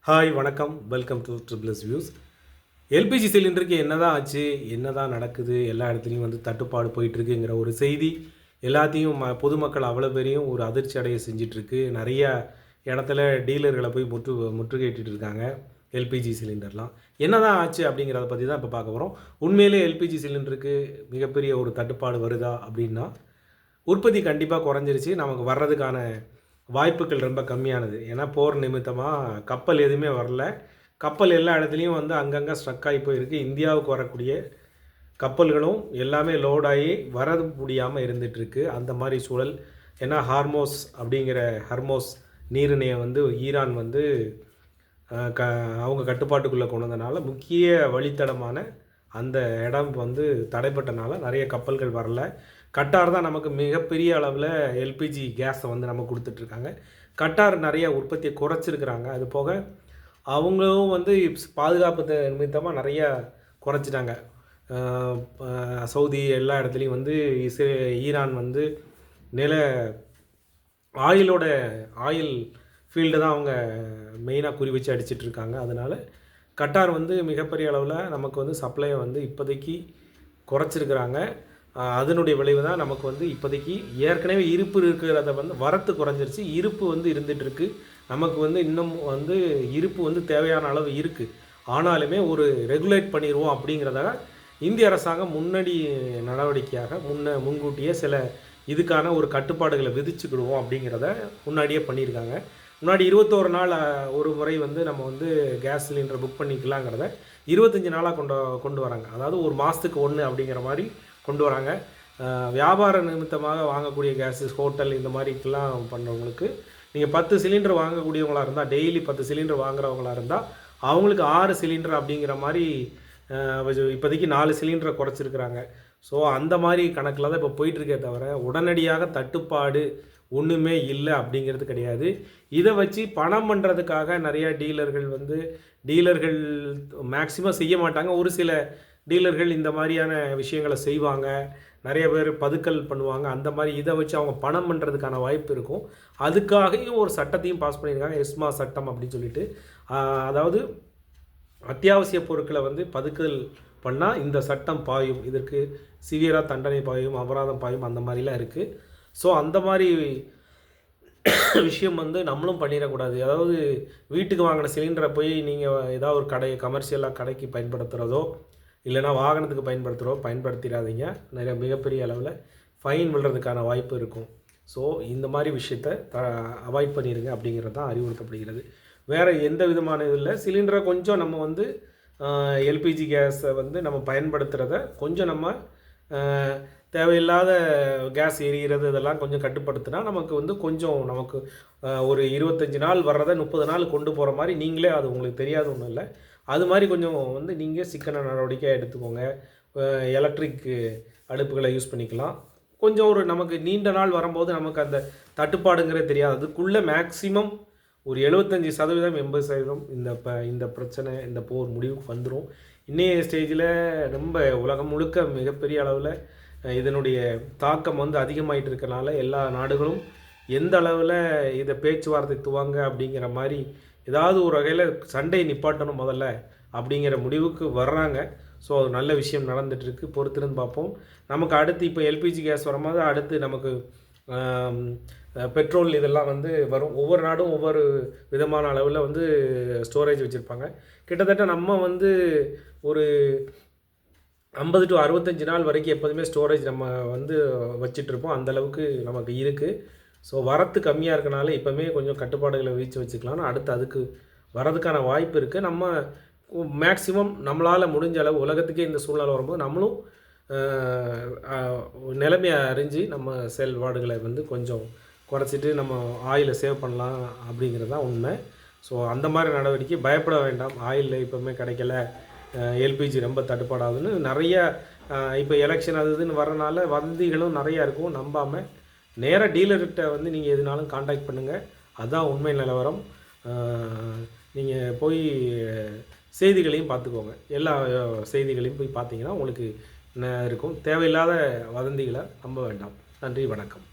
Hi வணக்கம், welcome to triple S views. LPG சிலிண்டருக்கு என்னதான் ஆச்சு, என்னதான் நடக்குது, எல்லா இடத்துலையும் வந்து தட்டுப்பாடு போயிட்டுருக்குங்கிற ஒரு செய்தி எல்லாத்தையும் பொதுமக்கள் அவ்வளோ பேரையும் ஒரு அதிர்ச்சி அடைய செஞ்சிட்ருக்கு. நிறையா இடத்துல டீலர்களை போய் முற்றுகையிட்டு இருக்காங்க எல்பிஜி சிலிண்டர்லாம். என்னதான் ஆச்சு அப்படிங்கிறத பற்றி தான் இப்போ பார்க்க போகிறோம். உண்மையிலே எல்பிஜி சிலிண்டருக்கு மிகப்பெரிய ஒரு தட்டுப்பாடு வருதா அப்படின்னா, உற்பத்தி கண்டிப்பாக குறைஞ்சிருச்சு. நமக்கு வர்றதுக்கான வாய்ப்புகள் ரொம்ப கம்மியானது. ஏன்னா போர் நிமித்தமாக கப்பல் எதுவுமே வரல. கப்பல் எல்லா இடத்துலையும் வந்து அங்கங்கே ஸ்ட்ரக் ஆகி போயிருக்கு. இந்தியாவுக்கு வரக்கூடிய கப்பல்களும் எல்லாமே லோடாகி வர முடியாமல் இருந்துகிட்ருக்கு. அந்த மாதிரி சூழல். ஏன்னா ஹர்மோஸ் நீரிணையை வந்து ஈரான் வந்து அவங்க கட்டுப்பாட்டுக்குள்ளே கொண்டு வந்தனால முக்கிய வழித்தடமான அந்த இடம் வந்து தடைப்பட்டனால நிறைய கப்பல்கள் வரல. கட்டார் தான் நமக்கு மிகப்பெரிய அளவில் எல்பிஜி கேஸை வந்து நமக்கு கொடுத்துட்ருக்காங்க. கட்டார் நிறைய உற்பத்தியை குறைச்சிருக்கிறாங்க. அது போக அவங்களும் வந்து பாதுகாப்பு நிமித்தமாக நிறையா குறைச்சிட்டாங்க. சவுதி எல்லா இடத்துலையும் வந்து ஈரான் வந்து நில ஆயில் ஃபீல்டு தான் அவங்க மெயினாக குறி வச்சு அடிச்சிட்ருக்காங்க. அதனால் கட்டார் வந்து மிகப்பெரிய அளவில் நமக்கு வந்து சப்ளையை வந்து இப்போதைக்கு குறைச்சிருக்கிறாங்க. அதனுடைய விளைவு தான் நமக்கு வந்து இப்போதைக்கு ஏற்கனவே இருப்பு இருக்கிறத வந்து வரத்து குறைஞ்சிருச்சு. இருப்பு வந்து இருந்துகிட்ருக்கு. நமக்கு வந்து இன்னும் வந்து இருப்பு வந்து தேவையான அளவு இருக்குது. ஆனாலுமே ஒரு ரெகுலேட் பண்ணிடுவோம் அப்படிங்கிறதாக இந்திய அரசாங்கம் முன்னாடி நடவடிக்கையாக முன்கூட்டியே சில இதுக்கான ஒரு கட்டுப்பாடுகளை விதிச்சுக்கிடுவோம் அப்படிங்கிறத முன்னாடியே பண்ணியிருக்காங்க. முன்னாடி 21 நாள் ஒரு முறை வந்து நம்ம வந்து கேஸ் சிலிண்டரை புக் பண்ணிக்கலாங்கிறத 25 நாளாக கொண்டு வராங்க. அதாவது ஒரு மாதத்துக்கு 1 அப்படிங்கிற மாதிரி கொண்டு வராங்க. வியாபார நிமித்தமாக வாங்கக்கூடிய கேஸு, ஹோட்டல் இந்த மாதிரிக்கெல்லாம் பண்ணுறவங்களுக்கு நீங்கள் 10 சிலிண்டர் வாங்கக்கூடியவங்களாக இருந்தால், டெய்லி 10 சிலிண்டர் வாங்குறவங்களாக இருந்தால் அவங்களுக்கு 6 சிலிண்டர் அப்படிங்கிற மாதிரி இப்போதைக்கு 4 சிலிண்டரை குறைச்சிருக்கிறாங்க. ஸோ அந்த மாதிரி கணக்கில் தான் இப்போ போயிட்டுருக்கே தவிர உடனடியாக தட்டுப்பாடு ஒன்றுமே இல்லை அப்படிங்கிறது கிடையாது. இதை வச்சு பணம் பண்ணுறதுக்காக நிறையா டீலர்கள் மேக்சிமம் செய்ய மாட்டாங்க. ஒரு சில டீலர்கள் இந்த மாதிரியான விஷயங்களை செய்வாங்க. நிறைய பேர் பதுக்கல் பண்ணுவாங்க. அந்த மாதிரி இதை வச்சு அவங்க பணம் பண்ணுறதுக்கான வாய்ப்பு இருக்கும். அதுக்காகவும் ஒரு சட்டத்தையும் பாஸ் பண்ணியிருக்காங்க, எஸ்மா சட்டம் அப்படின்னு சொல்லிட்டு. அதாவது அத்தியாவசிய பொருட்களை வந்து பதுக்கல் பண்ணால் இந்த சட்டம் பாயும், இதற்கு சிவியராக தண்டனை பாயும், அபராதம் பாயும், அந்த மாதிரிலாம் இருக்குது. ஸோ அந்த மாதிரி விஷயம் வந்து நம்மளும் பண்ணிடக்கூடாது. அதாவது வீட்டுக்கு வாங்கின சிலிண்டரை போய் நீங்கள் ஏதாவது ஒரு கமர்ஷியலாக கடைக்கு பயன்படுத்துகிறதோ இல்லைனா வாகனத்துக்கு பயன்படுத்திடாதீங்க. நிறைய மிகப்பெரிய அளவில் ஃபைன் விழுறதுக்கான வாய்ப்பு இருக்கும். ஸோ இந்த மாதிரி விஷயத்தை அவாய்ட் பண்ணிடுங்க அப்படிங்கிறது தான் அறிவுறுத்தப்படுகிறது. வேறு எந்த விதமான இது இல்லை. சிலிண்டரை கொஞ்சம் நம்ம வந்து எல்பிஜி கேஸை வந்து நம்ம பயன்படுத்துகிறத கொஞ்சம் நம்ம தேவையில்லாத கேஸ் எரிகிறது இதெல்லாம் கொஞ்சம் கட்டுப்படுத்தினா நமக்கு வந்து கொஞ்சம் நமக்கு ஒரு 25 நாள் வர்றதை 30 நாள் கொண்டு போகிற மாதிரி நீங்களே, அது உங்களுக்கு தெரியாத ஒன்றும் இல்லை, அது மாதிரி கொஞ்சம் வந்து நீங்கள் சிக்கன நடவடிக்கையாக எடுத்துக்கோங்க. எலக்ட்ரிக் அடுப்புகளை யூஸ் பண்ணிக்கலாம். கொஞ்சம் ஒரு நமக்கு நீண்ட நாள் வரும்போது நமக்கு அந்த தட்டுப்பாடுங்கிறது தெரியாது. அதுக்குள்ளே மேக்ஸிமம் ஒரு 75% 80% இந்த பிரச்சனை, இந்த போர் முடிவுக்கு வந்துடும். இன்னைய ஸ்டேஜில் ரொம்ப உலகம் முழுக்க மிகப்பெரிய அளவில் இதனுடைய தாக்கம் வந்து அதிகமாகிட்டு இருக்கனால எல்லா நாடுகளும் எந்த அளவில் இதை பேச்சுவார்த்தை துவங்க அப்படிங்கிற மாதிரி ஏதாவது ஒரு வகையில் சண்டை நிப்பாட்டணும் முதல்ல அப்படிங்கிற முடிவுக்கு வர்றாங்க. ஸோ அது நல்ல விஷயம் நடந்துகிட்ருக்கு. பொறுத்திருந்து பார்ப்போம். நமக்கு அடுத்து இப்போ எல்பிஜி கேஸ் வரும்போது அடுத்து நமக்கு பெட்ரோல் இதெல்லாம் வந்து வரும். ஒவ்வொரு நாடும் ஒவ்வொரு விதமான அளவில் வந்து ஸ்டோரேஜ் வச்சுருப்பாங்க. கிட்டத்தட்ட நம்ம வந்து ஒரு 50 to 65 நாள் வரைக்கும் எப்போதுமே ஸ்டோரேஜ் நம்ம வந்து வச்சிட்ருப்போம். அந்தளவுக்கு நமக்கு இருக்குது. ஸோ வரத்து கம்மியாக இருக்கனால இப்போமே கொஞ்சம் கட்டுப்பாடுகளை வீச்சு வச்சுக்கலாம்னு அடுத்து அதுக்கு வரதுக்கான வாய்ப்பு இருக்குது. நம்ம மேக்ஸிமம் நம்மளால் முடிஞ்ச அளவு உலகத்துக்கே இந்த சூழ்நிலை வரும்போது நம்மளும் நிலைமையை அறிஞ்சு நம்ம செயல்பாடுகளை வந்து கொஞ்சம் குறைச்சிட்டு நம்ம ஆயிலை சேவ் பண்ணலாம் அப்படிங்கிறது தான் உண்மை. ஸோ அந்த மாதிரி நடவடிக்கை பயப்பட வேண்டாம். ஆயில் இப்போவுமே கிடைக்கல, எல்பிஜி ரொம்ப தட்டுப்பாடாகுதுன்னு நிறைய இப்போ எலெக்ஷன் அது இதுன்னு வரனால வதந்திகளும் நிறையா இருக்கும். நம்பாமல் நேராக டீலர்கிட்ட வந்து நீங்கள் எதுனாலும் காண்டாக்ட் பண்ணுங்கள். அதுதான் உண்மை நிலவரம். நீங்கள் போய் செய்திகளையும் பார்த்துக்கோங்க. எல்லா செய்திகளையும் போய் பார்த்தீங்கன்னா உங்களுக்கு இருக்கும். தேவையில்லாத வதந்திகளை நம்ப வேண்டாம். நன்றி, வணக்கம்.